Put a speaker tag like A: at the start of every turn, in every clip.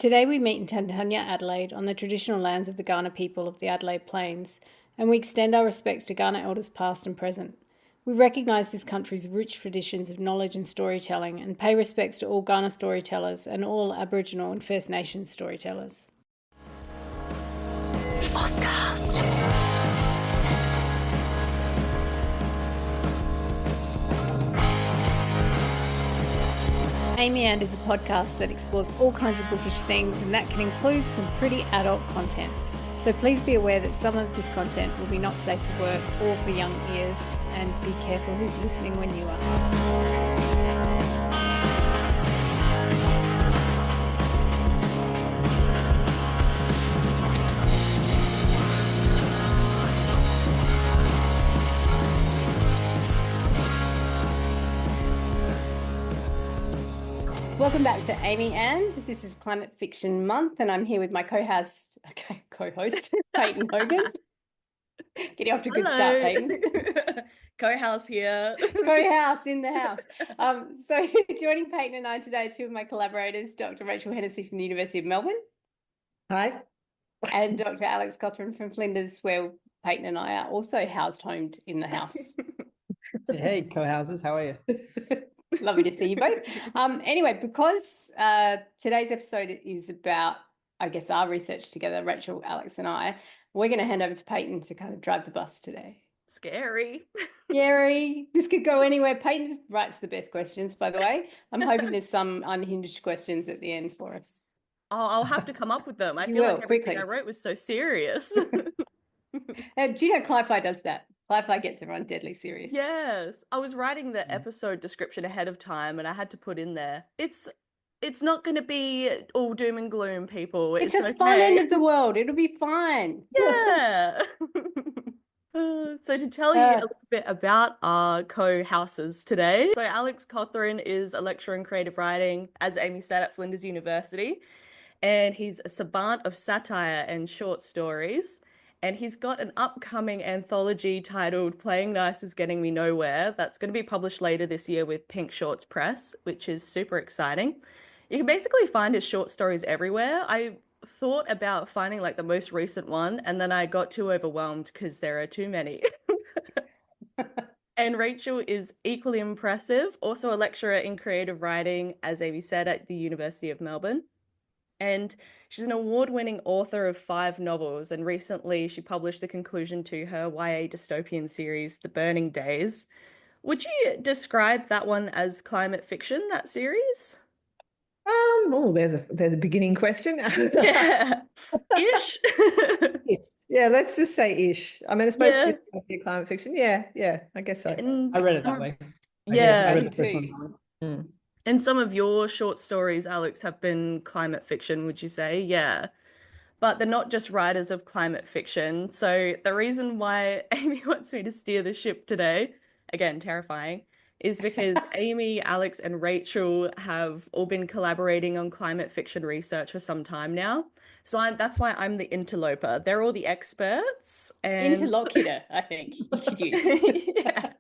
A: Today we meet in Tantanya, Adelaide, on the traditional lands of the Kaurna people of the Adelaide Plains, and we extend our respects to Kaurna elders past and present. We recognise this country's rich traditions of knowledge and storytelling and pay respects to all Kaurna storytellers and all Aboriginal and First Nations storytellers. Amy And is a podcast that explores all kinds of bookish things, and that can include some pretty adult content. So please be aware that some of this content will be not safe for work or for young ears, and be careful who's listening when you are. Welcome back to Amy And. This is Climate Fiction Month, and I'm here with my co-host Payton Hogan. Getting off to a good start, Payton.
B: Co-house here.
A: Co-house in the house. So joining Payton and I today are two of my collaborators, Dr. Rachel Hennessy from the University of Melbourne.
C: Hi.
A: And Dr. Alex Cothren from Flinders, where Payton and I are also housed-homed in the house.
C: Hey, co-houses, how are you?
A: Lovely to see you both. Anyway, because today's episode is about, I guess, our research together, Rachel, Alex and I, we're going to hand over to Payton to kind of drive the bus today.
B: Scary.
A: Scary. This could go anywhere. Payton writes the best questions, by the way. I'm hoping there's some unhinged questions at the end for us.
B: Oh, I'll have to come up with them. I
A: You
B: feel
A: will,
B: like everything
A: quickly.
B: I wrote was so serious.
A: Do you know cli-fi does that? Cli-fi gets everyone deadly serious.
B: Yes. I was writing the episode description ahead of time and I had to put in there, it's not going to be all doom and gloom, people.
A: It's a fun end of the world. It'll be fine.
B: Yeah. So to tell you a little bit about our co-houses today. So Alex Cothren is a lecturer in creative writing, as Amy said, at Flinders University. And he's a savant of satire and short stories. And he's got an upcoming anthology titled Playing Nice Was Getting Me Nowhere that's going to be published later this year with Pink Shorts Press, which is super exciting. You can basically find his short stories everywhere. I thought about finding like the most recent one, and then I got too overwhelmed because there are too many. And Rachel is equally impressive, also a lecturer in creative writing, as Amy said, at the University of Melbourne. And she's an award-winning author of 5 novels, and recently she published the conclusion to her YA dystopian series, The Burning Days. Would you describe that one as climate fiction, that series?
C: There's a beginning question.
B: Yeah. Ish.
C: Yeah, let's just say ish. I mean, it's supposed to be climate fiction. Yeah, I guess so.
B: And
C: I read it that way.
B: Yeah,
C: I read the first one.
B: And some of your short stories, Alex, have been climate fiction, would you say? Yeah. But they're not just writers of climate fiction. So the reason why Amy wants me to steer the ship today, again, terrifying, is because Amy, Alex, and Rachel have all been collaborating on climate fiction research for some time now. So that's why I'm the interloper. They're all the experts. And
A: interlocutor, I think you could use.
B: Yeah.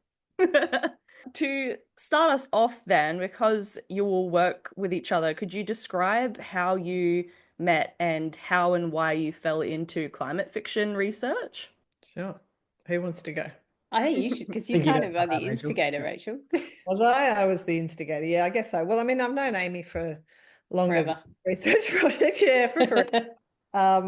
B: To start us off then, because you all work with each other, could you describe how you met and how and why you fell into climate fiction research?
C: Sure. Who wants to go?
A: I think you should, because you kind of are the instigator, Rachel.
C: Was I? I was the instigator. Yeah, I guess so. Well, I mean, I've known Amy for longer than research project. Yeah, for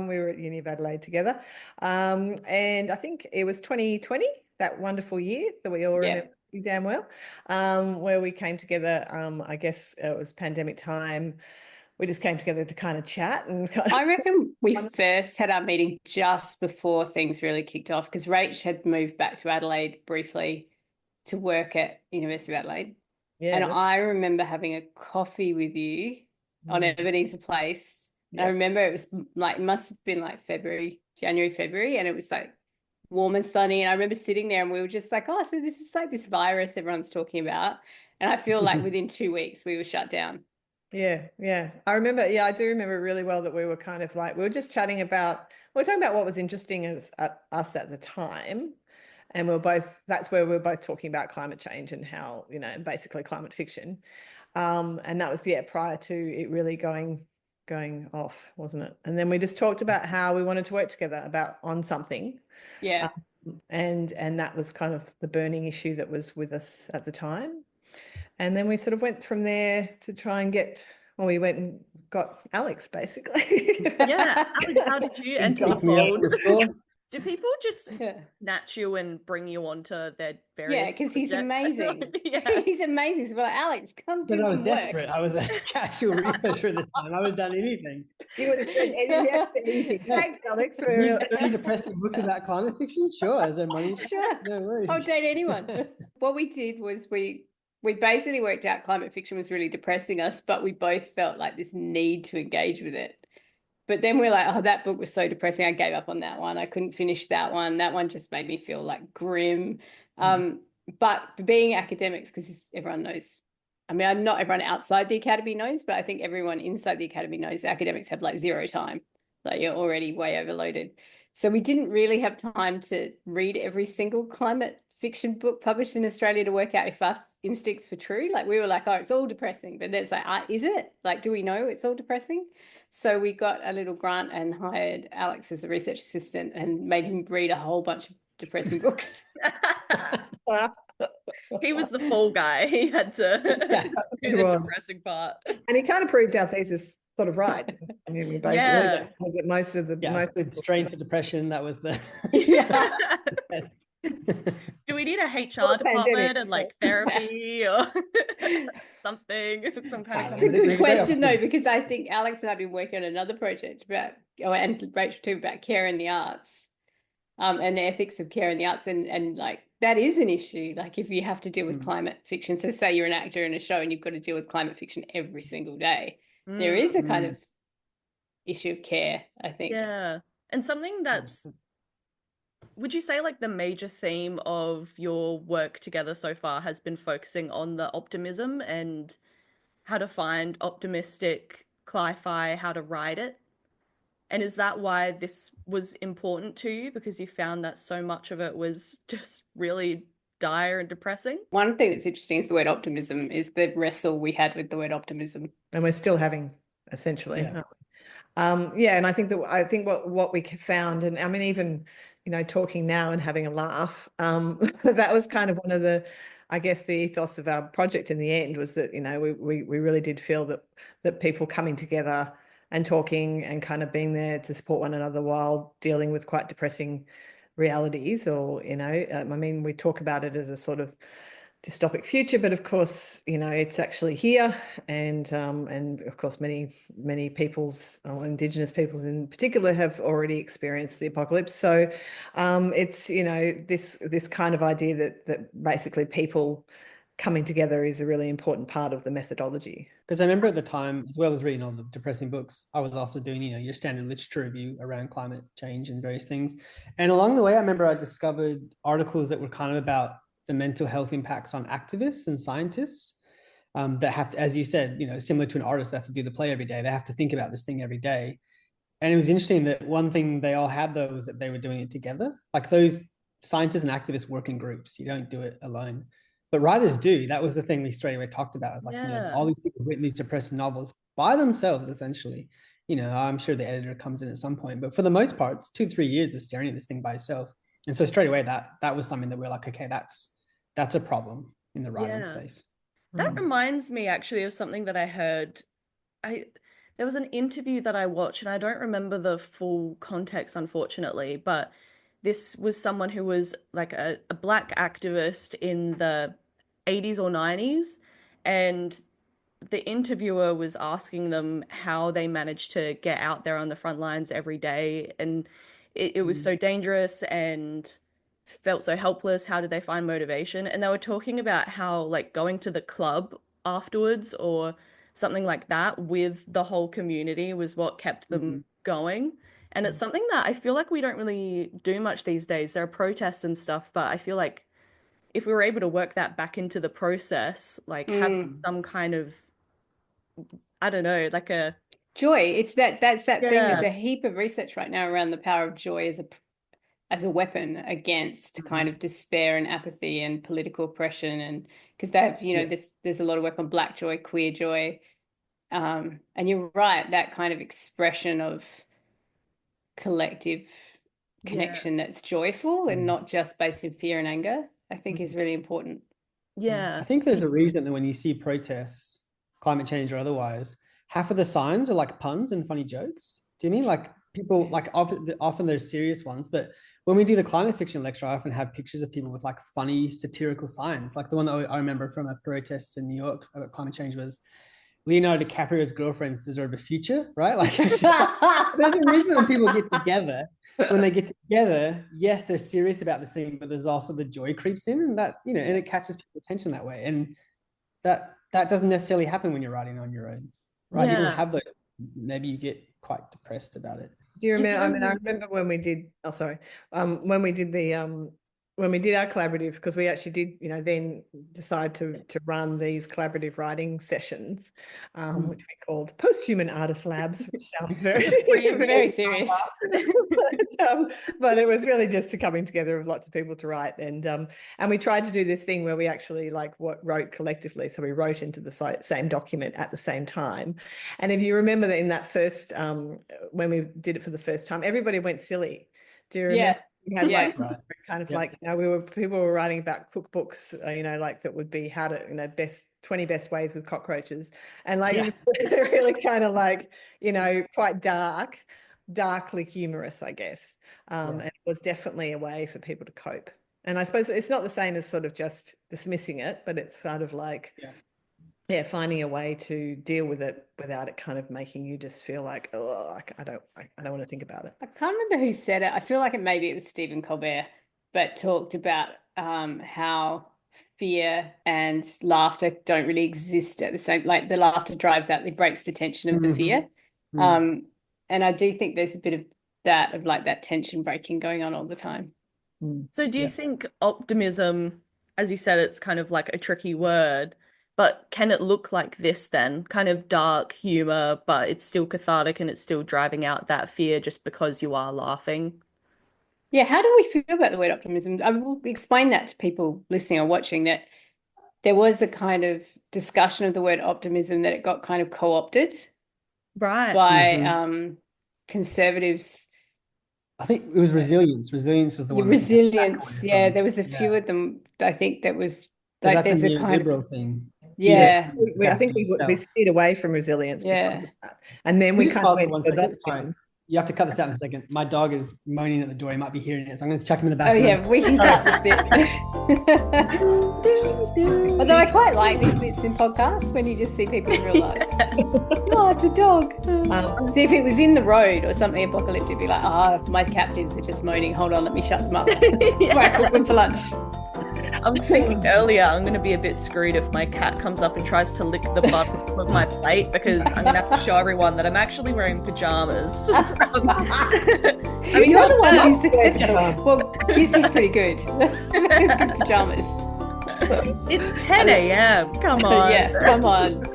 C: we were at Uni of Adelaide together. And I think it was 2020, that wonderful year that we all remember damn well, where we came together. I guess it was pandemic time. We just came together to kind of chat. And
A: I reckon we first had our meeting just before things really kicked off, because Rach had moved back to Adelaide briefly to work at University of Adelaide. Yeah, and I remember having a coffee with you on Ebenezer Place. Yeah. I remember it was like, it must have been like January, February, and it was like warm and sunny. And I remember sitting there and we were just like, oh, so this is like this virus everyone's talking about. And I feel like within 2 weeks we were shut down.
C: Yeah. I remember, I do remember really well that we were kind of like, we were just chatting about, we were talking about what was interesting us at the time. And that's where we were both talking about climate change and how, basically climate fiction. And that was, prior to it really going going off, wasn't it? And then we just talked about how we wanted to work together on something.
A: Yeah.
C: And that was kind of the burning issue that was with us at the time. And then we sort of went from there to try and we went and got Alex, basically.
B: Yeah, Alex, how did you enter the fold? Do people just snatch you and bring you onto their various
A: Yeah, because he's amazing.
B: Yeah.
A: He's amazing. So we're like, Alex, come do
D: I was
A: some
D: desperate.
A: work.
D: I was a casual researcher at the time. I would have done anything.
C: You would have done anything. Thanks, Alex.
D: Any depressing books about climate fiction? Sure. Is there money?
A: Sure.
D: No worries.
A: I'll date anyone. What we did was we basically worked out climate fiction was really depressing us, but we both felt like this need to engage with it. But then we're like, oh, that book was so depressing. I gave up on that one. I couldn't finish that one. That one just made me feel like grim. But being academics, because everyone knows, I mean, not everyone outside the academy knows, but I think everyone inside the academy knows academics have like zero time. Like you're already way overloaded. So we didn't really have time to read every single climate fiction book published in Australia to work out if our instincts were true. Like we were like, oh, it's all depressing. But then it's like, is it? Like, do we know it's all depressing? So we got a little grant and hired Alex as a research assistant and made him read a whole bunch of depressing books.
B: He was the fall guy. He had to do the depressing part.
C: And he kind of proved our thesis sort of right. I mean, we basically get most of the
D: strain to depression. That was the
B: Do we need a HR department and like therapy or something? Some kind of.
A: It's a good question though, because I think Alex and I've been working on another project and Rachel too, about care in the arts, and the ethics of care in the arts, and like that is an issue. Like if you have to deal with climate fiction, so say you're an actor in a show and you've got to deal with climate fiction every single day, there is a kind of issue of care, I think.
B: Yeah, and something that's. Would you say like the major theme of your work together so far has been focusing on the optimism and how to find optimistic cli-fi, how to write it? And is that why this was important to you? Because you found that so much of it was just really dire and depressing?
A: One thing that's interesting is the word optimism, is the wrestle we had with the word optimism.
C: And we're still having, essentially. Yeah. And I think what we found, and I mean, even, talking now and having a laugh, that was kind of one of the, I guess, the ethos of our project in the end was that, we really did feel that people coming together and talking and kind of being there to support one another while dealing with quite depressing realities, or, I mean, we talk about it as a sort of dystopic future, but of course, it's actually here, and of course, many peoples, or Indigenous peoples in particular, have already experienced the apocalypse. So, it's this kind of idea that basically people coming together is a really important part of the methodology.
D: Because I remember at the time, as well as reading all the depressing books, I was also doing your standard literature review around climate change and various things. And along the way, I remember I discovered articles that were kind of about the mental health impacts on activists and scientists that have to, as you said, similar to an artist that has to do the play every day, they have to think about this thing every day. And it was interesting that one thing they all had though was that they were doing it together. Like those scientists and activists work in groups. You don't do it alone. But writers do. That was the thing we straight away talked about. It's like, all these people written these depressing novels by themselves, essentially. I'm sure the editor comes in at some point, but for the most part, it's 2-3 years of staring at this thing by itself. And so straight away, that was something that we're like, okay, that's a problem in the writing space.
B: That reminds me actually of something that I heard. There was an interview that I watched, and I don't remember the full context, unfortunately, but this was someone who was like a Black activist in the 80s or 90s, and the interviewer was asking them how they managed to get out there on the front lines every day, and it was so dangerous and felt so helpless. How did they find motivation? And they were talking about how like going to the club afterwards or something like that with the whole community was what kept them going. And it's something that I feel like we don't really do much these days. There are protests and stuff, but I feel like if we were able to work that back into the process, like having some kind of, I don't know, like a
A: joy. It's that's that thing. There's a heap of research right now around the power of joy as a weapon against kind of despair and apathy and political oppression, and because they have, there's a lot of work on Black joy, queer joy, And you're right, that kind of expression of collective connection that's joyful and not just based in fear and anger, I think is really important.
B: Yeah.
D: I think there's a reason that when you see protests, climate change or otherwise, half of the signs are like puns and funny jokes. Do you mean like people, like often there's serious ones, but when we do the climate fiction lecture, I often have pictures of people with like funny satirical signs. Like the one that I remember from a protest in New York about climate change was Leonardo DiCaprio's girlfriends deserve a future, right? Like, it's just like there's a reason when people get together. When they get together, yes, they're serious about the scene, but there's also the joy creeps in, and that, you know, and it catches people's attention that way. And that doesn't necessarily happen when you're writing on your own, right? You don't have those. Maybe you get quite depressed about it.
C: Do you remember? I mean, I remember when we did. Oh, sorry. When we did the when we did our collaborative, because we actually did, you know, then decide to run these collaborative writing sessions, which we called post-human artist labs, which sounds very
A: very serious.
C: But it was really just a coming together of lots of people to write, and we tried to do this thing where we actually wrote collectively. So we wrote into the same document at the same time. And if you remember that in that first when we did it for the first time, everybody went silly. Do you remember? We had people were writing about cookbooks, you know, like that would be how to, you know, 20 best ways with cockroaches, and really kind of like, you know, quite darkly humorous, I guess. And it was definitely a way for people to cope. And I suppose it's not the same as sort of just dismissing it, but it's sort of like finding a way to deal with it without it kind of making you just feel like, oh, I don't want to think about it.
A: I can't remember who said it. I feel like maybe it was Stephen Colbert, but talked about how fear and laughter don't really exist at the same, like the laughter drives out, it breaks the tension of the fear. And I do think there's a bit of that, of like that tension breaking going on all the time.
B: So do you think optimism, as you said, it's kind of like a tricky word, but can it look like this then? Kind of dark humor, but it's still cathartic and it's still driving out that fear just because you are laughing?
A: Yeah, how do we feel about the word optimism? I will explain that to people listening or watching, that there was a kind of discussion of the word optimism, that it got kind of co-opted by conservatives.
D: I think it was resilience. Resilience was the one.
A: Resilience, yeah. There was a few of them. I think that was like
D: there's a kind
A: liberal
D: thing.
A: Yeah.
C: I think we steered away from resilience. And then we kind of went towards optimism.
D: You have to cut this out in a second. My dog is moaning at the door. He might be hearing it, so I'm going to chuck him in the back.
A: Oh, yeah, we can cut this bit. Although I quite like these bits in podcasts when you just see people in real life. Oh, it's a dog. So if it was in the road or something apocalyptic, it'd be like, my captives are just moaning. Hold on, let me shut them up. Before I cook them for lunch.
B: I was thinking earlier, I'm going to be a bit screwed if my cat comes up and tries to lick the bottom of my plate, because I'm going to have to show everyone that I'm actually wearing pajamas.
A: I mean, you're the one who's well, Kiss is pretty good. Good pajamas.
B: It's 10 a.m. Come on.
A: Yeah, come on.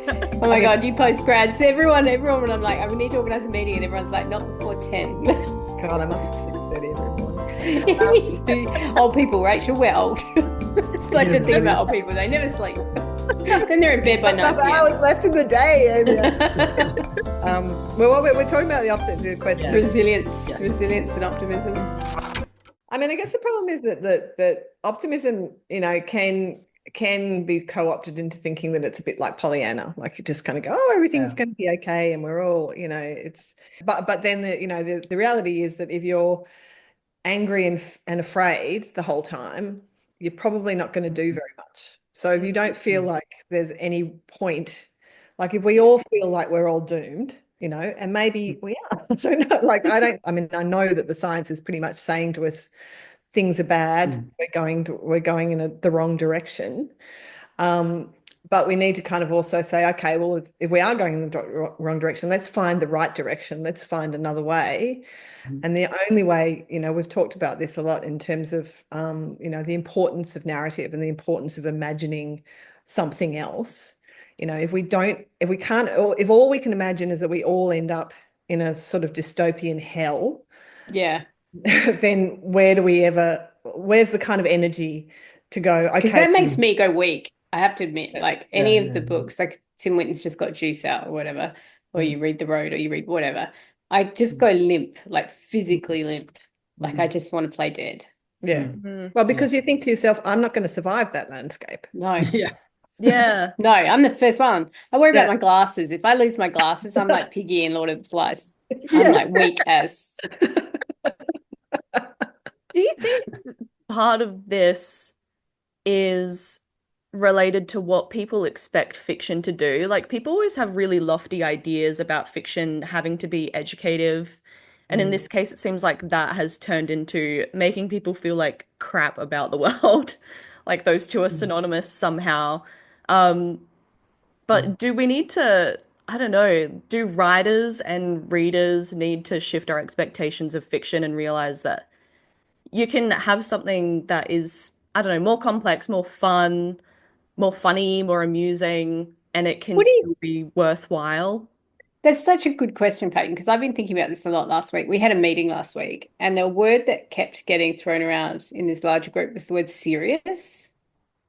A: Oh my God, you postgrads. Everyone, when I'm like, I need to organise a meeting, and everyone's like, not before 10.
C: God, I'm up at 6:30 every morning.
A: Old people, Rachel, we're old. It's like the thing about old people, they never sleep. Then they're in bed by 9 p.m.
C: hours left in the day. Well, we're talking about the opposite of the question.
A: Resilience and optimism.
C: I mean, I guess the problem is that optimism, you know, can be co-opted into thinking that it's a bit like Pollyanna, like you just kind of go, oh, everything's going to be okay, and we're all, you know, it's. But then the reality is that if you're angry and afraid the whole time, you're probably not going to do very much. So if you don't feel like there's any point, like if we all feel like we're all doomed, you know, and maybe we are. So no, like I know that the science is pretty much saying to us things are bad, we're going in the wrong direction. But we need to kind of also say, okay, well, if we are going in the wrong direction, let's find the right direction. Let's find another way. And the only way, you know, we've talked about this a lot in terms of, you know, the importance of narrative and the importance of imagining something else. You know, if all we can imagine is that we all end up in a sort of dystopian hell.
A: Yeah.
C: Then where's the kind of energy to go? Okay,
A: because that makes me go weak. I have to admit, like any of the books, like Tim Winton's just got Juice Out or whatever, or you read The Road or you read whatever, I just go limp, like physically limp. Like I just want to play dead.
C: Yeah. Well, because you think to yourself, I'm not going to survive that landscape.
A: No.
D: Yeah.
B: Yeah.
A: No, I'm the first one. I worry about my glasses. If I lose my glasses, I'm like Piggy in Lord of the Flies. I'm like weak as.
B: Do you think part of this is related to what people expect fiction to do? Like, people always have really lofty ideas about fiction having to be educative. And in this case, it seems like that has turned into making people feel like crap about the world. Like those two are synonymous somehow. But do we need to, I don't know, do writers and readers need to shift our expectations of fiction and realize that you can have something that is, I don't know, more complex, more fun, more funny, more amusing, and it can still be worthwhile?
A: That's such a good question, Payton, because I've been thinking about this a lot last week. We had a meeting last week, and the word that kept getting thrown around in this larger group was the word serious.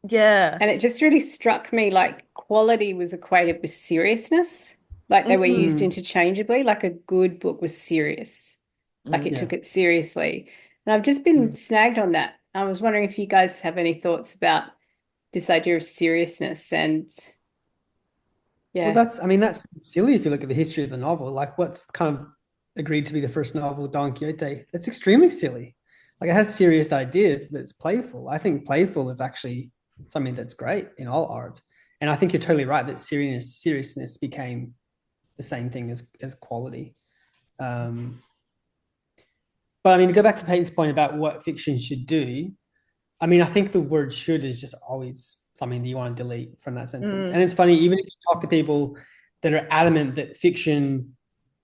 B: Yeah.
A: And it just really struck me like quality was equated with seriousness. Like they were used interchangeably, like a good book was serious. Like it took it seriously. And I've just been snagged on that. I was wondering if you guys have any thoughts about this idea of seriousness and
D: Well, that's silly if you look at the history of the novel. Like what's kind of agreed to be the first novel, Don Quixote, it's extremely silly. Like it has serious ideas, but it's playful. I think playful is actually something that's great in all art. And I think you're totally right that seriousness became the same thing as quality. But I mean, to go back to Payton's point about what fiction should do, I mean, I think the word should is just always something that you want to delete from that sentence. And it's funny, even if you talk to people that are adamant that fiction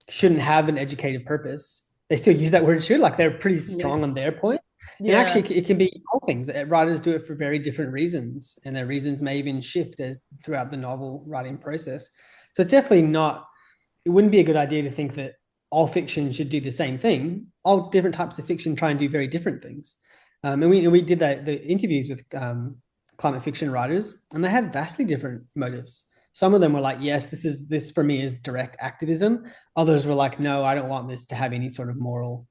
D: shouldn't have an educated purpose, they still use that word should, like they're pretty strong on their point. And actually it can be all things. Writers do it for very different reasons, and their reasons may even shift as throughout the novel writing process. So it's definitely not, it wouldn't be a good idea to think that all fiction should do the same thing. All different types of fiction try and do very different things. And we did the interviews with climate fiction writers, and they had vastly different motives. Some of them were like, yes, this for me is direct activism. Others were like, no, I don't want this to have any sort of moral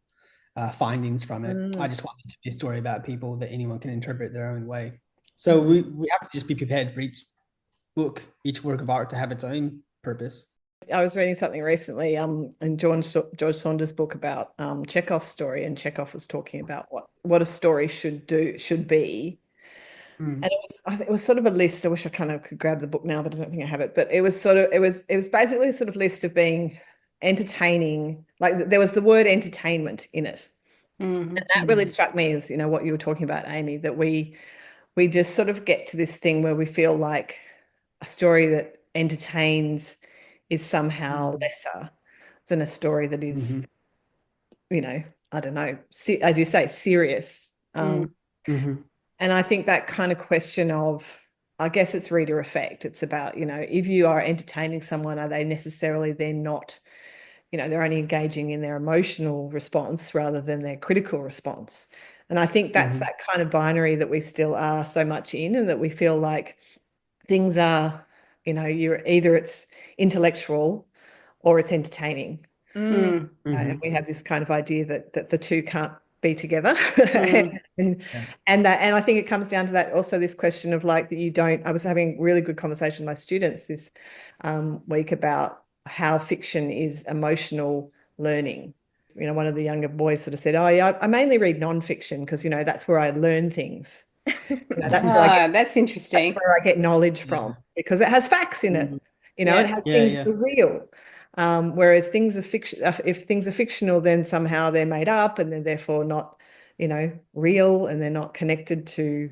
D: findings from it. I just want this to be a story about people that anyone can interpret their own way. So we have to just be prepared for each book, each work of art to have its own purpose.
C: I was reading something recently in George Saunders' book about Chekhov's story, and Chekhov was talking about what a story should be. And I think it was sort of a list. I wish I kind of could grab the book now, but I don't think I have it. But it was basically a sort of list of being entertaining. Like there was the word entertainment in it. And that really struck me as, what you were talking about, Amy, that we just sort of get to this thing where we feel like a story that entertains is somehow lesser than a story that is, I don't know, as you say, serious. And I think that kind of question of, I guess it's reader effect. It's about, if you are entertaining someone, are they necessarily then not, they're only engaging in their emotional response rather than their critical response. And I think that's that kind of binary that we still are so much in, and that we feel like things are, it's intellectual or it's entertaining. And we have this kind of idea that the two can't be together. and I think it comes down to that also, this question of like that I was having really good conversation with my students this week about how fiction is emotional learning. One of the younger boys sort of said, oh yeah, I mainly read non-fiction because that's where I learn things.
A: That's interesting.
C: That's where I get knowledge from, because it has facts in it. It has things that are real. Whereas things are fiction. If things are fictional, then somehow they're made up, and they're therefore not, real, and they're not connected to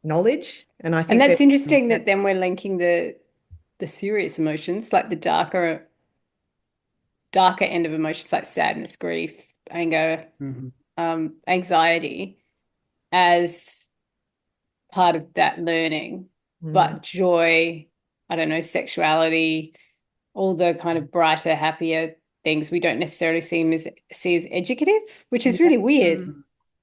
C: knowledge. And I think
A: that's interesting that then we're linking the serious emotions, like the darker end of emotions, like sadness, grief, anger, anxiety, as part of that learning. But joy, I don't know, sexuality, all the kind of brighter, happier things we don't necessarily see as educative, which is really weird.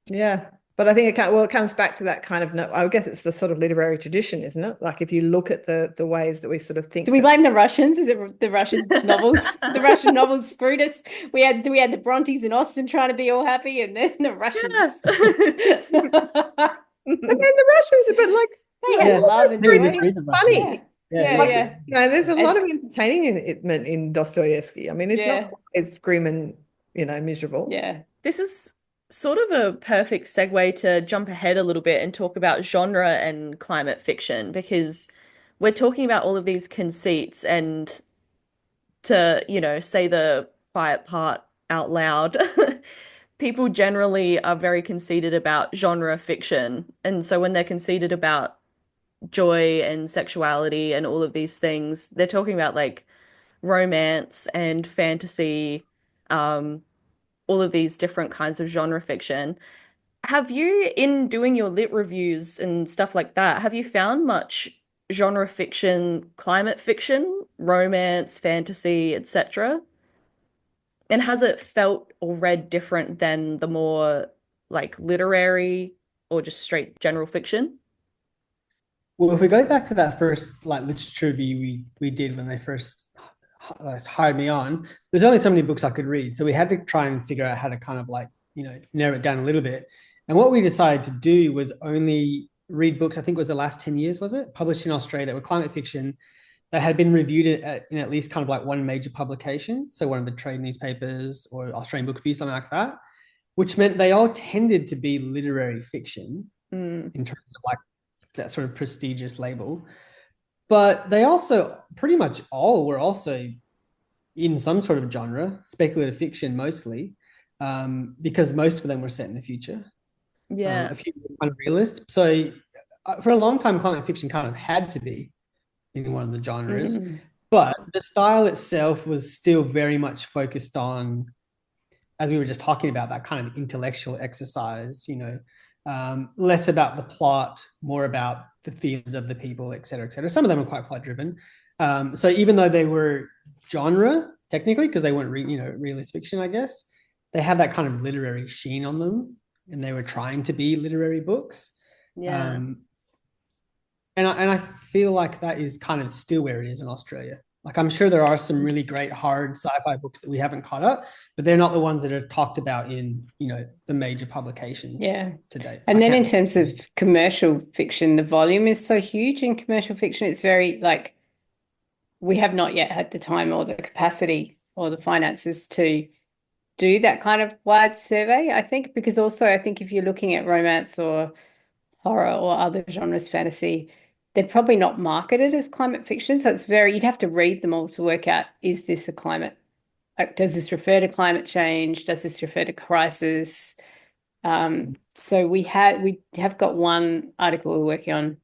C: Yeah, But I think it comes back to that kind of, I guess it's the sort of literary tradition, isn't it? Like if you look at the ways that we sort of think.
A: Do we blame the Russians? Is it the Russian novels? The Russian novels screwed us. We had the Brontes in Austin trying to be all happy, and then the Russians.
C: Yeah. And then the Russians, but like
A: they had love and joy.
C: Funny.
A: Yeah.
C: There's a lot of entertainment in Dostoevsky. I mean, it's not as grim and miserable.
A: Yeah.
B: This is sort of a perfect segue to jump ahead a little bit and talk about genre and climate fiction, because we're talking about all of these conceits, and to, say the quiet part out loud, people generally are very conceited about genre fiction. And so when they're conceited about joy and sexuality and all of these things, they're talking about like romance and fantasy, all of these different kinds of genre fiction. Have you, in doing your lit reviews and stuff like that, have you found much genre fiction, climate fiction, romance, fantasy, etc.? And has it felt or read different than the more like literary or just straight general fiction?
D: Well, if we go back to that first like literature review we did when they first hired me on, there's only so many books I could read. So we had to try and figure out how to kind of like, narrow it down a little bit. And what we decided to do was only read books, I think it was the last 10 years, was it? Published in Australia that were climate fiction that had been reviewed in at least kind of like one major publication. So one of the trade newspapers or Australian Book Review, something like that, which meant they all tended to be literary fiction in terms of like that sort of prestigious label. But they also pretty much all were also in some sort of genre, speculative fiction mostly, because most of them were set in the future.
B: Yeah.
D: A few were kind of realist. So for a long time, climate fiction kind of had to be in one of the genres. But the style itself was still very much focused on, as we were just talking about, that kind of intellectual exercise, less about the plot, more about the feelings of the people, et cetera, et cetera. Some of them are quite plot driven. So even though they were genre technically, because they weren't realist fiction, I guess, they have that kind of literary sheen on them, and they were trying to be literary books.
B: Yeah.
D: And I feel like that is kind of still where it is in Australia. Like I'm sure there are some really great hard sci-fi books that we haven't caught up, but they're not the ones that are talked about in, the major publications to date.
A: And then in terms of commercial fiction, the volume is so huge in commercial fiction. It's very like, we have not yet had the time or the capacity or the finances to do that kind of wide survey, I think, because also I think if you're looking at romance or horror or other genres, fantasy, they're probably not marketed as climate fiction. So it's you'd have to read them all to work out, is this a climate? Does this refer to climate change? Does this refer to crisis? So we have got one article we're working on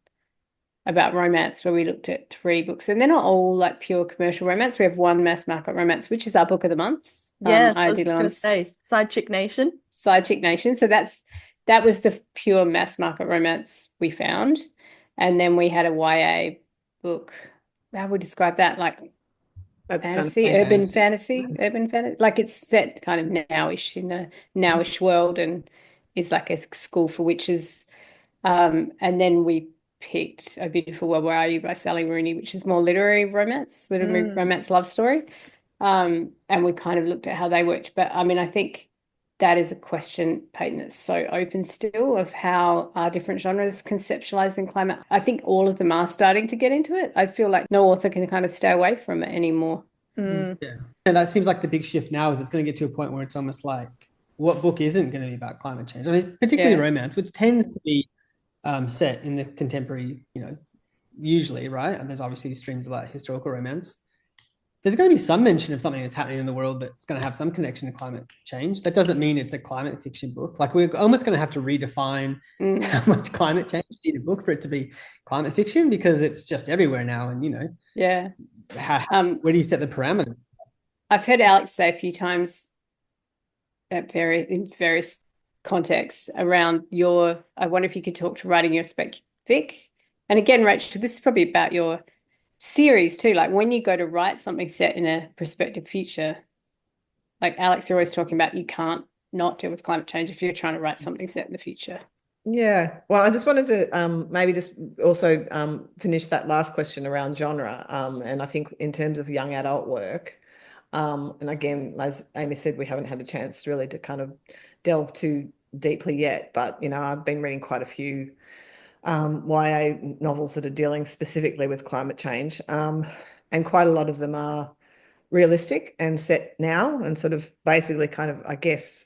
A: about romance where we looked at 3 books, and they're not all like pure commercial romance. We have one mass market romance, which is our book of the month.
B: Yes, I was going to say Side Chick Nation.
A: Side Chick Nation. So that was the pure mass market romance we found. And then we had a YA book. How would we describe that? Like fantasy, urban fantasy, like it's set kind of nowish in a nowish world and is like a school for witches. And then we picked A Beautiful World, Where Are You by Sally Rooney, which is more literary romance love story. And we kind of looked at how they worked. But I mean, I think that is a question, Payton, that's so open still, of how are different genres conceptualized in climate. I think all of them are starting to get into it. I feel like no author can kind of stay away from it anymore.
D: Yeah. And that seems like the big shift now is it's going to get to a point where it's almost like, what book isn't going to be about climate change? I mean, particularly romance, which tends to be set in the contemporary, usually, right? And there's obviously streams of like historical romance. There's going to be some mention of something that's happening in the world that's going to have some connection to climate change. That doesn't mean it's a climate fiction book. Like we're almost going to have to redefine how much climate change you need a book for it to be climate fiction, because it's just everywhere now. And, where do you set the parameters?
A: I've heard Alex say a few times in various contexts around I wonder if you could talk to writing your spec fic. And again, Rachel, this is probably about your series too. Like when you go to write something set in a prospective future, like Alex, you're always talking about, you can't not deal with climate change if you're trying to write something set in the future.
C: Yeah, well, I just wanted to maybe just also finish that last question around genre. And I think in terms of young adult work, and again, as Amy said, we haven't had a chance really to kind of delve too deeply yet. But I've been reading quite a few YA novels that are dealing specifically with climate change, and quite a lot of them are realistic and set now, and sort of basically kind of, I guess,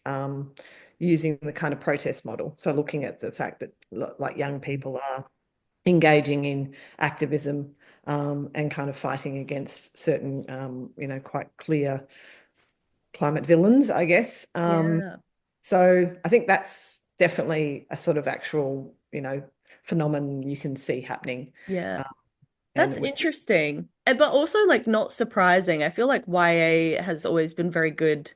C: using the kind of protest model. So looking at the fact that like young people are engaging in activism, and kind of fighting against certain, quite clear climate villains, I guess.
B: Yeah.
C: So I think that's definitely a sort of actual, phenomenon you can see happening.
B: Yeah.
C: Um,
B: That's interesting. But also like not surprising. I feel like YA has always been very good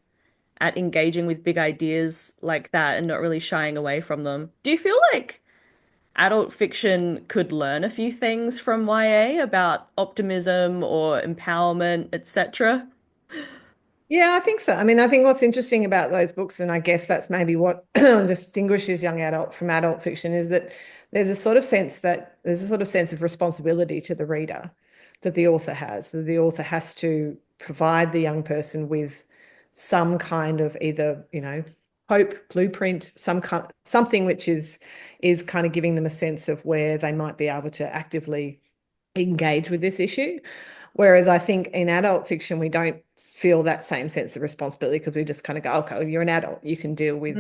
B: at engaging with big ideas like that and not really shying away from them. Do you feel like adult fiction could learn a few things from YA about optimism or empowerment, etc.?
C: Yeah, I think so. I mean, I think what's interesting about those books, and I guess that's maybe what distinguishes young adult from adult fiction, is that there's a sort of sense of responsibility to the reader that the author has, that the author has to provide the young person with some kind of either, hope, blueprint, something which is kind of giving them a sense of where they might be able to actively engage with this issue. Whereas I think in adult fiction, we don't feel that same sense of responsibility, because we just kind of go, okay, you're an adult, you can deal with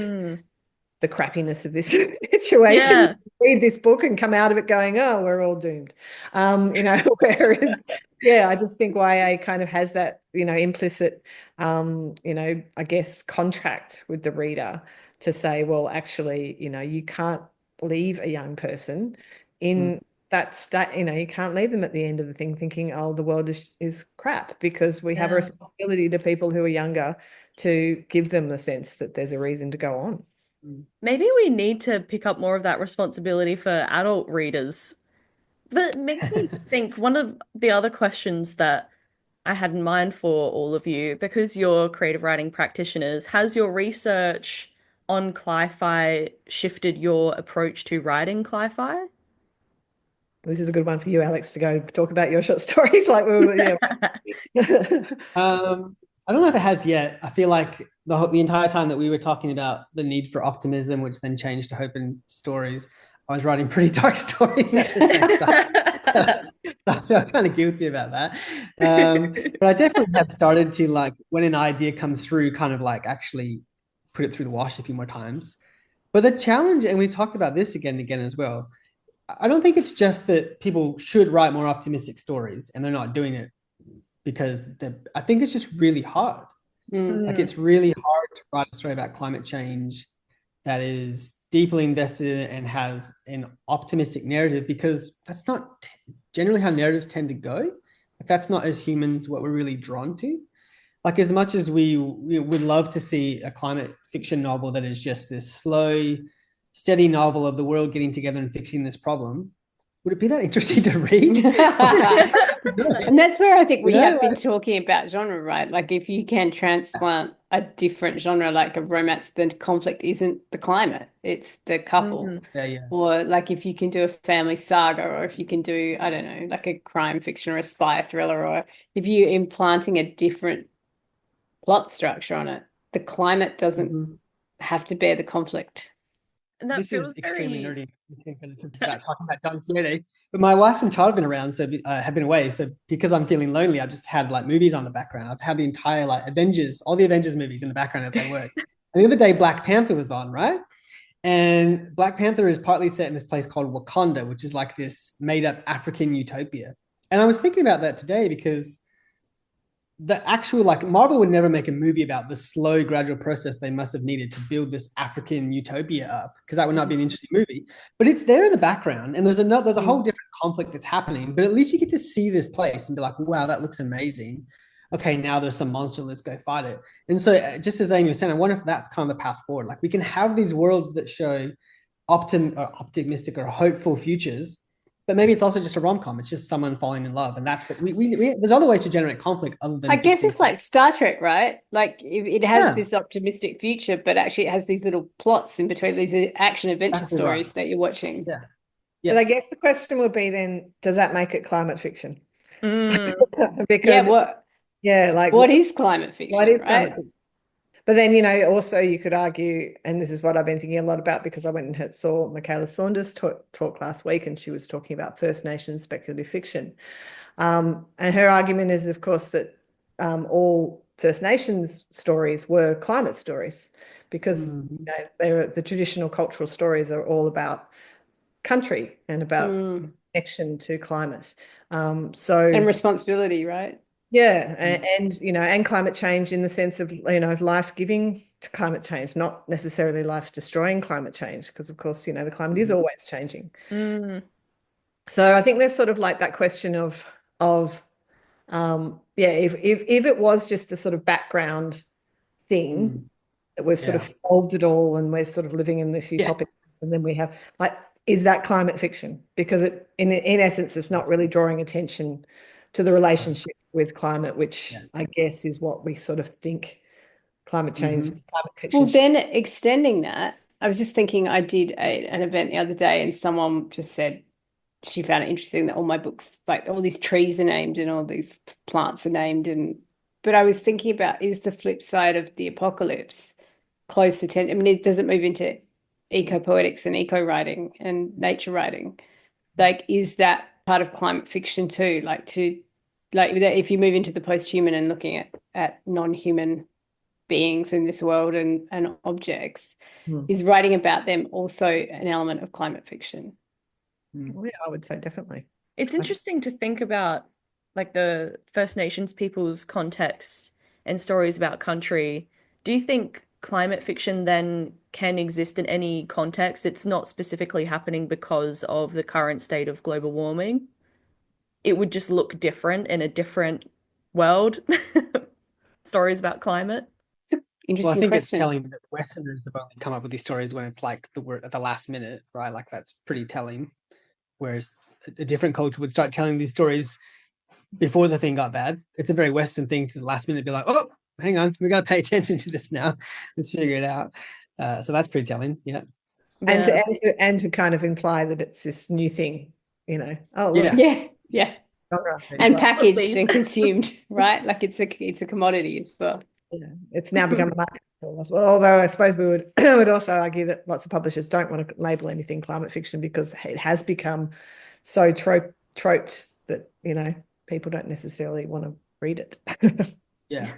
C: the crappiness of this situation.
B: Yeah.
C: Read this book and come out of it going, oh, we're all doomed. Whereas, yeah, I just think YA kind of has that, implicit, I guess, contract with the reader to say, well, actually, you can't leave a young person in that state. You can't leave them at the end of the thing thinking, oh, the world is crap, because we have a responsibility to people who are younger to give them the sense that there's a reason to go on.
B: Maybe we need to pick up more of that responsibility for adult readers. That makes me think one of the other questions that I had in mind for all of you, because you're creative writing practitioners, has your research on cli-fi shifted your approach to writing cli-fi?
C: This is a good one for you, Alex, to go talk about your short stories. Like, yeah.
D: I don't know if it has yet. I feel like the entire time that we were talking about the need for optimism, which then changed to hope in stories, I was writing pretty dark stories at the same time. I feel kind of guilty about that. But I definitely have started to, like, when an idea comes through, kind of like actually put it through the wash a few more times. But the challenge, and we've talked about this again and again as well, I don't think it's just that people should write more optimistic stories and they're not doing it because I think it's just really hard. Like, it's really hard to write a story about climate change that is deeply invested and has an optimistic narrative, because that's not generally how narratives tend to go. Like, that's not, as humans, what we're really drawn to. Like, as much as we would love to see a climate fiction novel that is just this slow, steady novel of the world getting together and fixing this problem, would it be that interesting to read?
A: And that's where I think we have been talking about genre, right? Like, if you can transplant a different genre, like a romance, the conflict isn't the climate, it's the couple. Or like if you can do a family saga, or if you can do, I don't know, like a crime fiction or a spy thriller, or if you're implanting a different plot structure on it, the climate doesn't have to bear the conflict.
B: And that
D: this
B: feels
D: is extremely nerdy. It's about talking about Don Quixote. But my wife and child have been around, so have been away. So because I'm feeling lonely, I've just had like movies on the background. I've had the entire like Avengers, all the Avengers movies in the background as I worked. And the other day, Black Panther was on, right? And Black Panther is partly set in this place called Wakanda, which is like this made-up African utopia. And I was thinking about that today, because the actual, like, Marvel would never make a movie about the slow, gradual process they must have needed to build this African utopia up, because that would not be an interesting movie. But it's there in the background, and there's a whole different conflict that's happening. But at least you get to see this place and be like, wow, that looks amazing. Okay, now there's some monster, let's go fight it. And so, just as Amy was saying, I wonder if that's kind of the path forward. Like, we can have these worlds that show optimistic or hopeful futures, but maybe it's also just a rom-com. It's just someone falling in love, and that's there's other ways to generate conflict other than.
A: I guess it's like Star Trek, right? Like it has this optimistic future, but actually it has these little plots in between, these action adventure stories that you're watching.
D: Yeah.
C: But I guess the question would be then, does that make it climate fiction?
A: Because what is climate fiction?
C: What is
A: right?
C: climate fiction? But then, also you could argue, and this is what I've been thinking a lot about because I went and saw Michaela Saunders talk last week, and she was talking about First Nations speculative fiction. And her argument is, of course, that all First Nations stories were climate stories because the traditional cultural stories are all about country and about connection to climate. And
A: responsibility, right?
C: Yeah, and climate change in the sense of life-giving climate change, not necessarily life-destroying climate change, because of course the climate is always changing. So I think there's sort of like that question of if it was just a sort of background thing that we've sort of solved it all and we're sort of living in this utopic, and then we have is that climate fiction? Because in essence it's not really drawing attention to the relationship with climate, which I guess is what we sort of think climate change is, climate fiction.
A: Well, then extending that, I was just thinking, I did an event the other day and someone just said she found it interesting that all my books, like all these trees are named and all these plants are named. But I was thinking about, is the flip side of the apocalypse close attention? I mean, does it move into eco-poetics and eco-writing and nature writing? Like, is that part of climate fiction too? Like if you move into the post-human and looking at non-human beings in this world and objects, is writing about them also an element of climate fiction?
C: Well, yeah, I would say definitely.
B: It's interesting to think about like the First Nations people's context and stories about country. Do you think climate fiction then can exist in any context? It's not specifically happening because of the current state of global warming. It would just look different in a different world. Stories about climate.
A: It's an interesting
D: I think
A: question.
D: It's telling that Westerners have only come up with these stories when it's like the word at the last minute, right? Like that's pretty telling. Whereas a different culture would start telling these stories before the thing got bad. It's a very Western thing to the last minute be like, oh, hang on, we got to pay attention to this now. Let's figure it out. So that's pretty telling. Yeah.
C: And to kind of imply that it's this new thing, Oh, look.
A: Yeah. And packaged and consumed, right? Like it's a commodity as well.
C: Yeah, it's now become a market as well. Although I suppose we would also argue that lots of publishers don't want to label anything climate fiction because it has become so troped that people don't necessarily want to read it.
D: Yeah.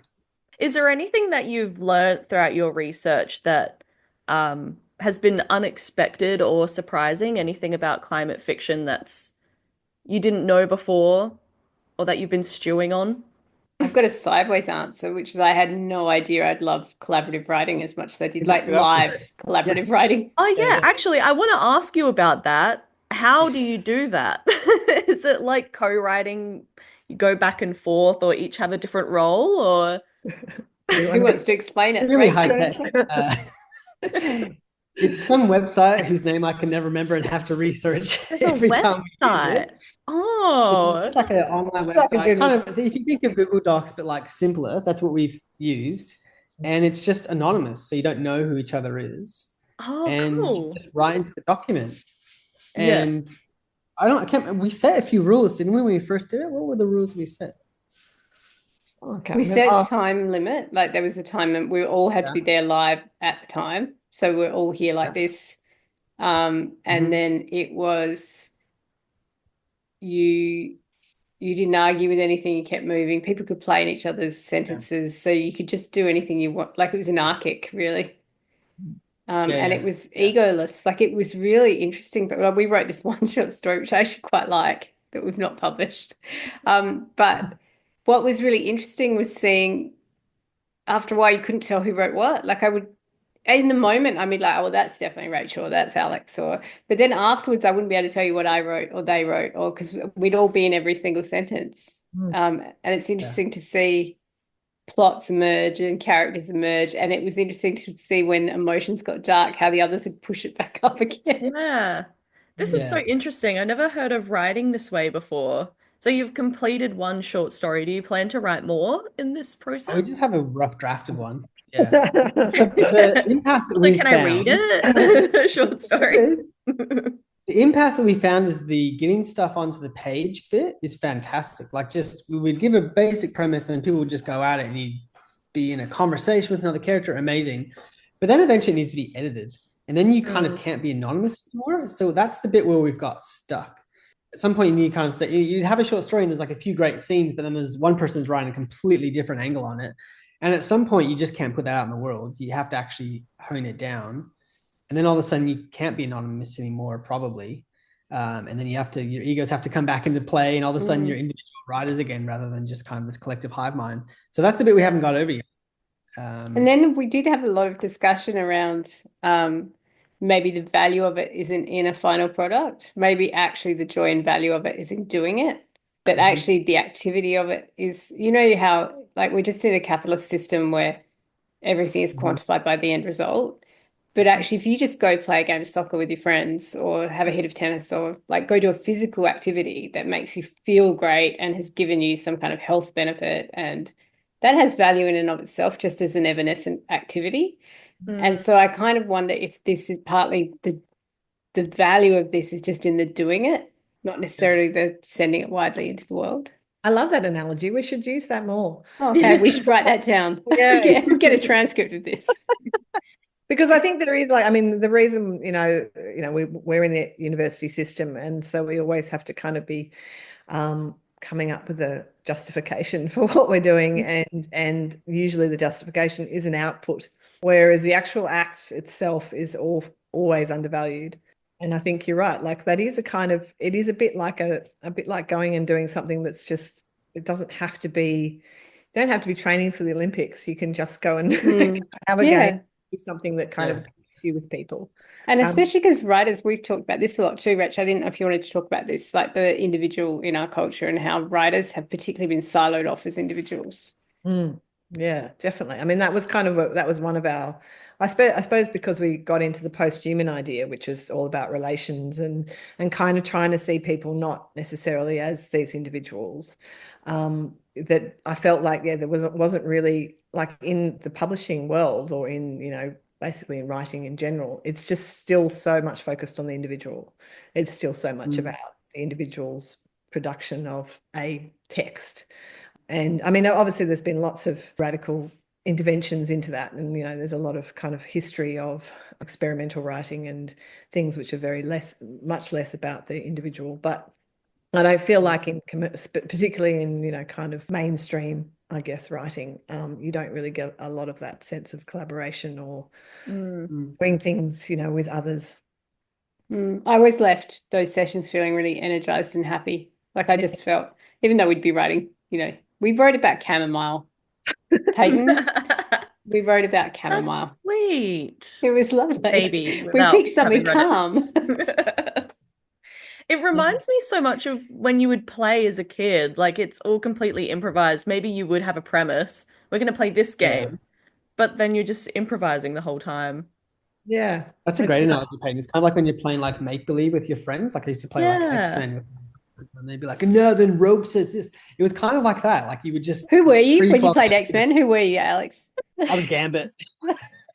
B: Is there anything that you've learned throughout your research that has been unexpected or surprising? Anything about climate fiction that's you didn't know before or that you've been stewing on?
A: I've got a sideways answer, which is I had no idea I'd love collaborative writing as much as I did, like live collaborative writing.
B: Oh yeah, actually, I want to ask you about that. How do you do that? Is it like co-writing, you go back and forth or each have a different role, or
A: who wants to explain it?
D: Really high tech. It's some website whose name I can never remember and have to research every time we use it.
B: Oh,
D: it's just like an online website. Like kind of, if you think of Google Docs, but like simpler, that's what we've used. And it's just anonymous, so you don't know who each other is.
B: Oh,
D: and
B: cool.
D: You just write into the document. And I can't. We set a few rules, didn't we, when we first did it? What were the rules we set?
A: We set a time limit. Like there was a time that we all had to be there live at the time. So we're all here like this. And then it was you didn't argue with anything, you kept moving. People could play in each other's sentences. So you could just do anything you want. Like it was anarchic, really. And it was egoless. Like it was really interesting. But we wrote this one short story, which I actually quite like, that we've not published. But what was really interesting was seeing after a while you couldn't tell who wrote what. Like I would, in the moment, I'd be like, oh, well, that's definitely Rachel, or that's Alex, but then afterwards I wouldn't be able to tell you what I wrote or they wrote, or because we'd all be in every single sentence. And it's interesting to see plots emerge and characters emerge, and it was interesting to see when emotions got dark, how the others would push it back up again.
B: Yeah. This is so interesting. I never heard of writing this way before. So you've completed one short story. Do you plan to write more in this process?
D: We just have a rough draft of one. Yeah. The impasse that we
B: can I read it? A short story.
D: The impasse that we found is the getting stuff onto the page bit is fantastic. Like, just we would give a basic premise and then people would just go at it and you'd be in a conversation with another character. Amazing. But then eventually it needs to be edited. And then you kind of can't be anonymous anymore. So that's the bit where we've got stuck. At some point, you need kind of say, you have a short story and there's like a few great scenes, but then there's one person's writing a completely different angle on it. And at some point, you just can't put that out in the world. You have to actually hone it down. And then all of a sudden you can't be anonymous anymore, probably. And then your egos have to come back into play, and all of a sudden you're individual writers again, rather than just kind of this collective hive mind. So that's the bit we haven't got over yet.
A: And then we did have a lot of discussion around maybe the value of it isn't in a final product. Maybe actually the joy and value of it is in doing it. That actually the activity of it is, how like we're just in a capitalist system where everything is quantified by the end result. But actually, if you just go play a game of soccer with your friends or have a hit of tennis or like go do a physical activity that makes you feel great and has given you some kind of health benefit, and that has value in and of itself just as an evanescent activity. And so I kind of wonder if this is partly the value of this is just in the doing it, not necessarily the sending it widely into the world.
C: I love that analogy. We should use that more.
A: Okay, we should write that down. Yeah. Get a transcript of this.
C: Because I think there is the reason, we're in the university system, and so we always have to kind of be coming up with a justification for what we're doing, and usually the justification is an output, whereas the actual act itself is always undervalued. And I think you're right. Like that is it is a bit like going and doing something that's just, it doesn't have to be, you don't have to be training for the Olympics. You can just go and have a game. Do something that kind of connects you with people.
A: And especially because writers, we've talked about this a lot too, Rach. I didn't know if you wanted to talk about this, like the individual in our culture and how writers have particularly been siloed off as individuals.
C: Yeah, definitely. I mean, that was one of our, I suppose because we got into the post-human idea, which is all about relations and kind of trying to see people not necessarily as these individuals. That I felt like, there wasn't really, like in the publishing world or in, basically in writing in general, it's just still so much focused on the individual. It's still so much about the individual's production of a text. And I mean, obviously there's been lots of radical interventions into that. And, there's a lot of kind of history of experimental writing and things which are much less about the individual. But I don't feel like particularly in, kind of mainstream, I guess, writing, you don't really get a lot of that sense of collaboration or doing things, with others.
A: I always left those sessions feeling really energized and happy. Like I just felt, even though we'd be writing, we wrote about chamomile. Payton, we wrote about chamomile.
B: That's sweet.
A: It was lovely.
B: Maybe
A: we picked something calm.
B: It reminds me so much of when you would play as a kid. Like it's all completely improvised. Maybe you would have a premise. We're going to play this game, but then you're just improvising the whole time.
C: Yeah,
D: that's a great analogy, Payton. It's kind of like when you're playing like make-believe with your friends. Like I used to play like X-Men with, and they'd be like, "No, then Rogue says this." It was kind of like that. Like you would just.
A: Who were you when you played X-Men? Who were you, Alex?
D: I was Gambit.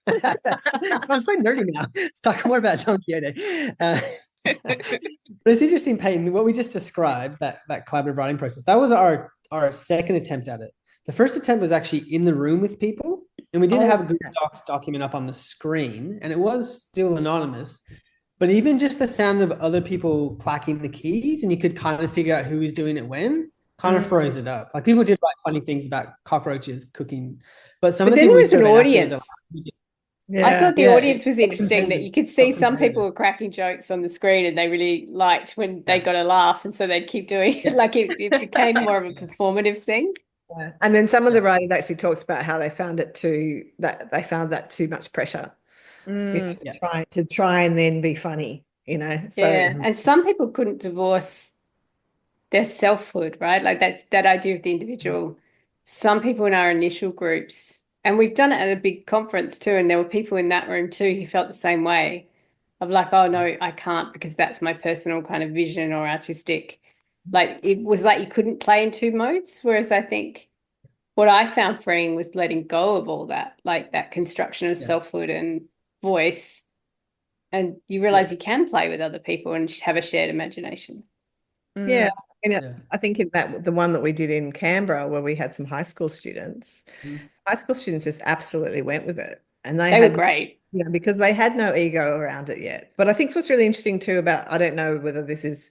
D: I'm so nerdy now. Let's talk more about Don Quixote. But it's interesting, Payton, what we just described, that collaborative writing process, that was our second attempt at it. The first attempt was actually in the room with people, and we did have a Google Docs document up on the screen, and it was still anonymous, but even just the sound of other people clacking the keys, and you could kind of figure out who was doing it when, kind of froze it up. Like people did write funny things about cockroaches cooking, but some of the
A: then
D: people
A: there was an audience. I thought the audience was
D: it's
A: interesting, that you could see some people were cracking jokes on the screen and they really liked when they got a laugh, and so they'd keep doing it. Like it became more of a performative thing.
C: Yeah. And then some of the writers actually talked about how they found that too much pressure to try and then be funny, So,
A: and some people couldn't divorce their selfhood, right? Like that idea of the individual. Some people in our initial groups, and we've done it at a big conference too, and there were people in that room too who felt the same way. of like, oh no, I can't because that's my personal kind of vision or artistic. Like it was like you couldn't play in two modes. Whereas I think what I found freeing was letting go of all that, like that construction of selfhood and voice. And you realize you can play with other people and have a shared imagination.
C: Yeah. I think in that the one that we did in Canberra where we had some high school students, high school students just absolutely went with it. And they
A: were great.
C: Yeah, because they had no ego around it yet. But I think what's really interesting too about, I don't know whether this is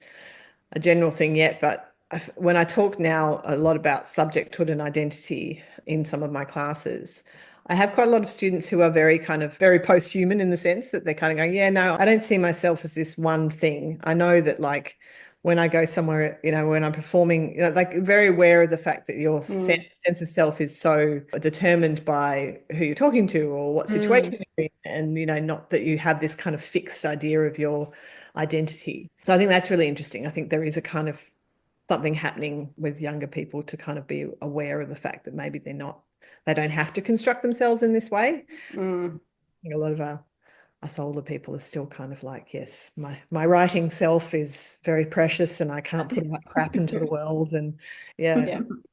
C: a general thing yet, but when I talk now a lot about subjecthood and identity in some of my classes, I have quite a lot of students who are very post-human in the sense that they're kind of going, yeah, no, I don't see myself as this one thing. I know that like when I go somewhere, when I'm performing, like very aware of the fact that your sense of self is so determined by who you're talking to or what situation you're in, and, not that you have this kind of fixed idea of your identity. So I think that's really interesting. I think there is a kind of something happening with younger people to kind of be aware of the fact that maybe they don't have to construct themselves in this way. I think a lot of us older people are still kind of like, yes, my writing self is very precious and I can't put that crap into the world. And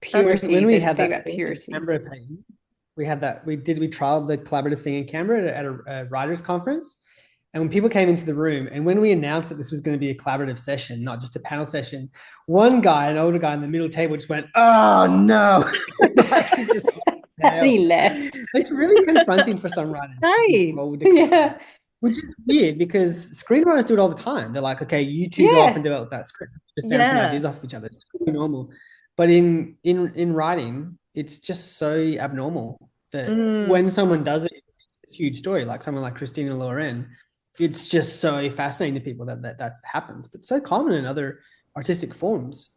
A: purity.
D: When we had
A: that purity.
D: Canberra, we had that, we trialed the collaborative thing in Canberra at a writers conference. And when people came into the room, and when we announced that this was going to be a collaborative session, not just a panel session, one guy, an older guy in the middle table, just went, "Oh no!"
A: He left.
D: It's really confronting for some writers.
C: Hey,
D: which is weird because screenwriters do it all the time. They're like, "Okay, you two go off and develop that script, just bouncing ideas off each other." It's totally normal. But in writing, it's just so abnormal that when someone does it, it's a huge story. Like someone like Christina Loren. It's just so fascinating to people that happens, but so common in other artistic forms.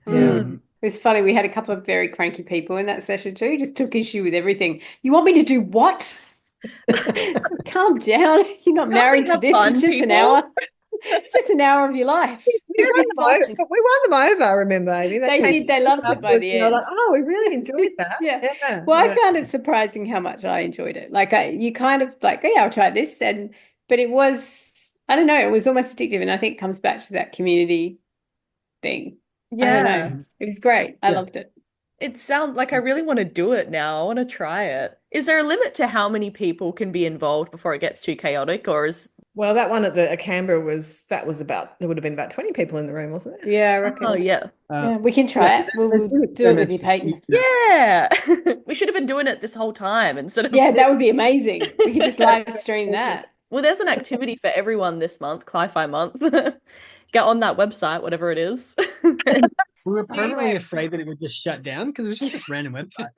A: It was funny. We had a couple of very cranky people in that session too. Just took issue with everything. You want me to do what? Calm down. You're not married to this. It's just an hour. It's just an hour of your life.
C: We won them over. I remember, Amy.
A: They did. They loved it by the end.
C: Like, oh, we really enjoyed that.
A: Well, I found it surprising how much I enjoyed it. Like you kind of like, oh, yeah, I'll try this, but it was, I don't know, it was almost addictive, and I think it comes back to that community thing. I don't know. It was great. I loved it.
B: It sounds like I really want to do it now. I want to try it. Is there a limit to how many people can be involved before it gets too chaotic, or is...
C: Well, that one at Canberra there would have been about 20 people in the room, wasn't it?
A: Yeah, I reckon.
B: Oh, yeah.
A: We can try it. We'll do it with you, Payton.
B: Yeah. We should have been doing it this whole time instead of...
A: Yeah, that would be amazing. We could just live stream that.
B: Well, there's an activity for everyone this month, Cli-Fi month. Get on that website, whatever it is.
D: We were permanently afraid that it would just shut down because it was just this random website.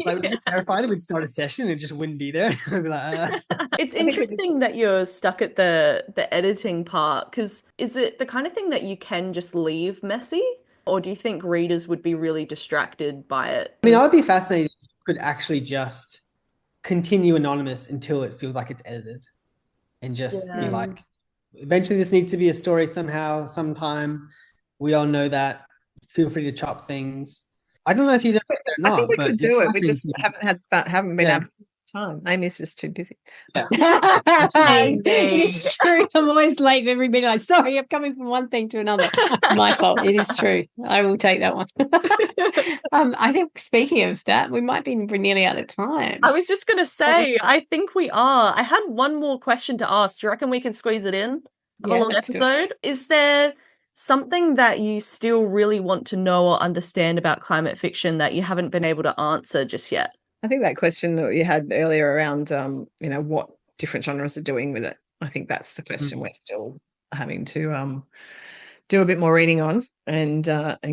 D: Like, we were terrified that we'd start a session and it just wouldn't be there. We'd be like,
B: It's interesting that you're stuck at the editing part, because is it the kind of thing that you can just leave messy? Or do you think readers would be really distracted by it?
D: I mean, I would be fascinated if you could actually just continue anonymous until it feels like it's edited. And just be like, eventually this needs to be a story somehow, sometime. We all know that. Feel free to chop things. I don't know if you'd ever do it or not.
C: I think we could do it. We just haven't been able to time. Amy's just too busy.
A: It's true. I'm always late for every minute. Like, sorry, I'm coming from one thing to another. It's my fault. It is true. I will take that one. I think speaking of that, we might be nearly out of time.
B: I was just going to say, I think we are. I had one more question to ask. Do you reckon we can squeeze it in? A long episode? Is there something that you still really want to know or understand about climate fiction that you haven't been able to answer just yet?
C: I think that question that you had earlier around, what different genres are doing with it. I think that's the question we're still having to do a bit more reading on and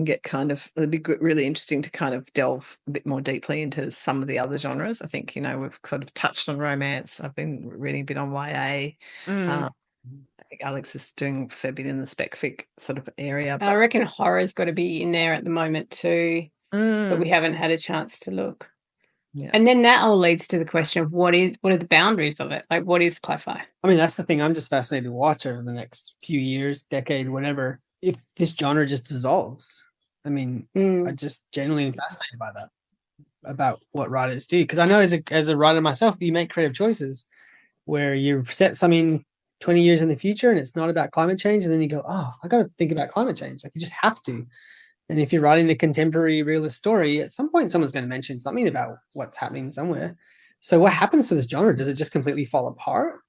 C: get kind of, it'd be really interesting to kind of delve a bit more deeply into some of the other genres. I think, we've sort of touched on romance. I've been reading a bit on YA. I think Alex is doing a fair bit in the spec fic sort of area.
A: I reckon horror's got to be in there at the moment too, but we haven't had a chance to look. Yeah. And then that all leads to the question of what are the boundaries of it? Like, what is cli-fi?
D: I mean, that's the thing. I'm just fascinated to watch over the next few years, decade, whatever, if this genre just dissolves. I mean, I just genuinely am fascinated by that, about what writers do. Because I know as a writer myself, you make creative choices where you set something 20 years in the future and it's not about climate change, and then you go, oh, I got to think about climate change. Like, you just have to. And if you're writing a contemporary realist story, at some point someone's going to mention something about what's happening somewhere. So what happens to this genre? Does it just completely fall apart?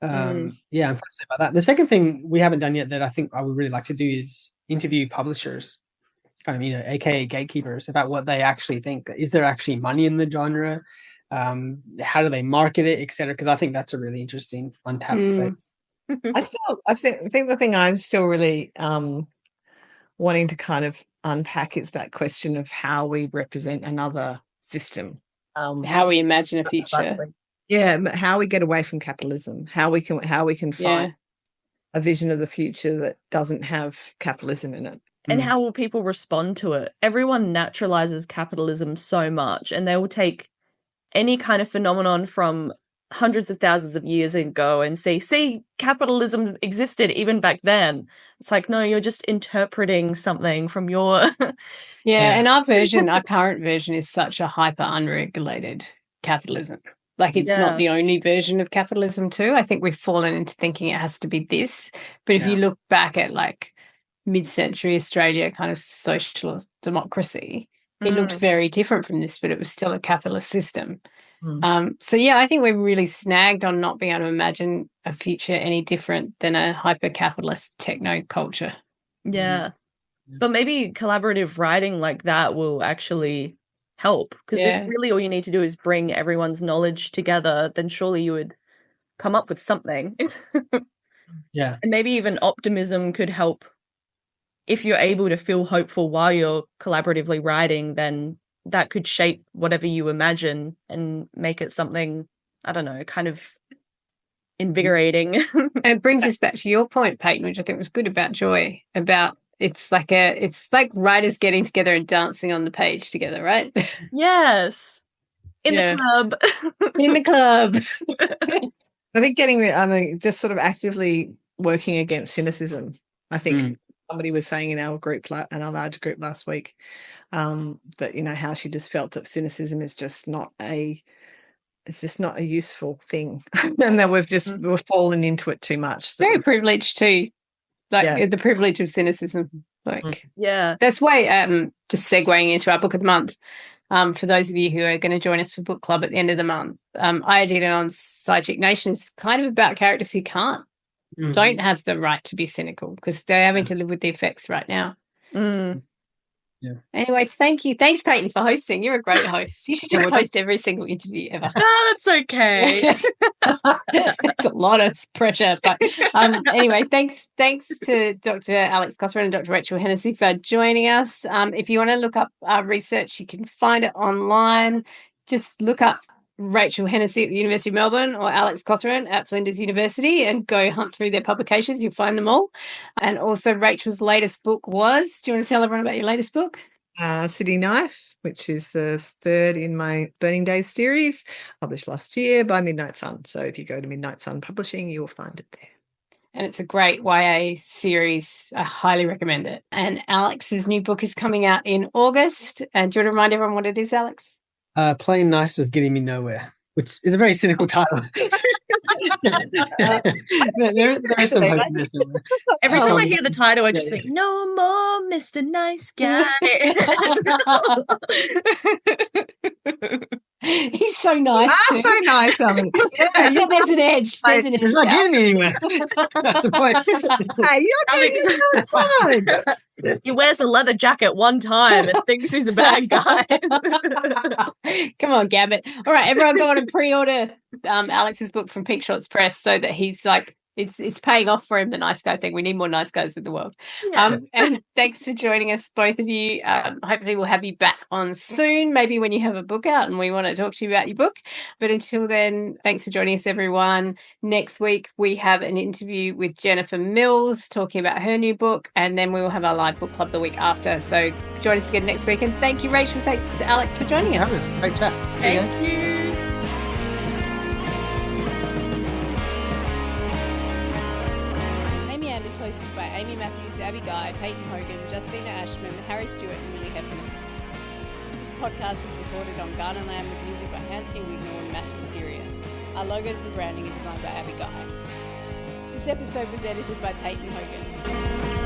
D: Yeah, I'm fascinated by that. The second thing we haven't done yet that I think I would really like to do is interview publishers, kind of, aka gatekeepers, about what they actually think. Is there actually money in the genre? How do they market it, etc.? Because I think that's a really interesting untapped space.
C: I think the thing I'm still really wanting to kind of unpack is that question of how we represent another system,
A: how we imagine a future.
C: How we get away from capitalism, how we can find a vision of the future that doesn't have capitalism in it.
B: And how will people respond to it? Everyone naturalizes capitalism so much, and they will take any kind of phenomenon from hundreds of thousands of years ago and see, capitalism existed even back then. It's like, no, you're just interpreting something from your...
A: And our current version is such a hyper unregulated capitalism. Like, it's not the only version of capitalism too. I think we've fallen into thinking it has to be this. But if you look back at like mid-century Australia, kind of socialist democracy, it looked very different from this, but it was still a capitalist system. So I think we're really snagged on not being able to imagine a future any different than a hyper-capitalist techno culture.
B: Yeah. But maybe collaborative writing like that will actually help, because if really all you need to do is bring everyone's knowledge together, then surely you would come up with something. And maybe even optimism could help. If you're able to feel hopeful while you're collaboratively writing, then that could shape whatever you imagine and make it something, I don't know, kind of invigorating.
A: And it brings us back to your point, Payton, which I think was good about joy, about it's like writers getting together and dancing on the page together, right?
B: Yes. In the club.
A: In the club.
C: I think just sort of actively working against cynicism. I think somebody was saying in our large group last week that, how she just felt that cynicism is just not a useful thing. And that we've fallen into it too much.
A: Very privileged too. Like the privilege of cynicism. Like, that's why just segueing into our book of the month. For those of you who are going to join us for book club at the end of the month, I did it on Sidechick Nation. It's kind of about characters who don't have the right to be cynical because they're having to live with the effects right now. Anyway, thank you. Thanks, Payton, for hosting. You're a great host. You should just host every single interview ever.
B: No, that's okay.
A: It's a lot of pressure. But anyway, thanks to Dr. Alex Cothren and Dr. Rachel Hennessy for joining us. If you want to look up our research, you can find it online. Just look up Rachel Hennessy at the University of Melbourne or Alex Cothren at Flinders University and go hunt through their publications. You'll find them all. And also Rachel's latest book was, do you want to tell everyone about your latest book?
C: City Knife, which is the third in my Burning Days series, published last year by Midnight Sun. So if you go to Midnight Sun Publishing, you will find it there.
A: And it's a great YA series. I highly recommend it. And Alex's new book is coming out in August. And do you want to remind everyone what it is, Alex?
D: Playing Nice Was Getting Me Nowhere, which is a very cynical title. there is some hope in this.
B: Every time I hear the title, I just think, no more Mr. Nice Guy.
A: He's so nice.
C: So nice.
A: So there's an edge. There's an edge.
D: He's not getting me anywhere. That's the point.
C: Hey, you're doing fine.
B: He wears a leather jacket one time and thinks he's a bad guy.
A: Come on, Gabbett. All right, everyone go on and pre-order Alex's book from Pink Shots Press so that he's like, it's paying off for him, the nice guy thing. We need more nice guys in the world. And thanks for joining us, both of you. Hopefully we'll have you back on soon, maybe when you have a book out and we want to talk to you about your book. But until then, thanks for joining us, everyone. Next week, we have an interview with Jennifer Mills talking about her new book, and then we will have our live book club the week after. So join us again next week. And tk you, Rachel. Thanks to Alex for joining us.
D: Great chat.
B: Thank you.
A: Hosted by Amy Matthews, Abby Guy, Payton Hogan, Justina Ashman, Harry Stewart and Millie Heffernan. This podcast is recorded on Garden Land with music by Anthony Wignall and Mass Wisteria. Our logos and branding are designed by Abby Guy. This episode was edited by Payton Hogan.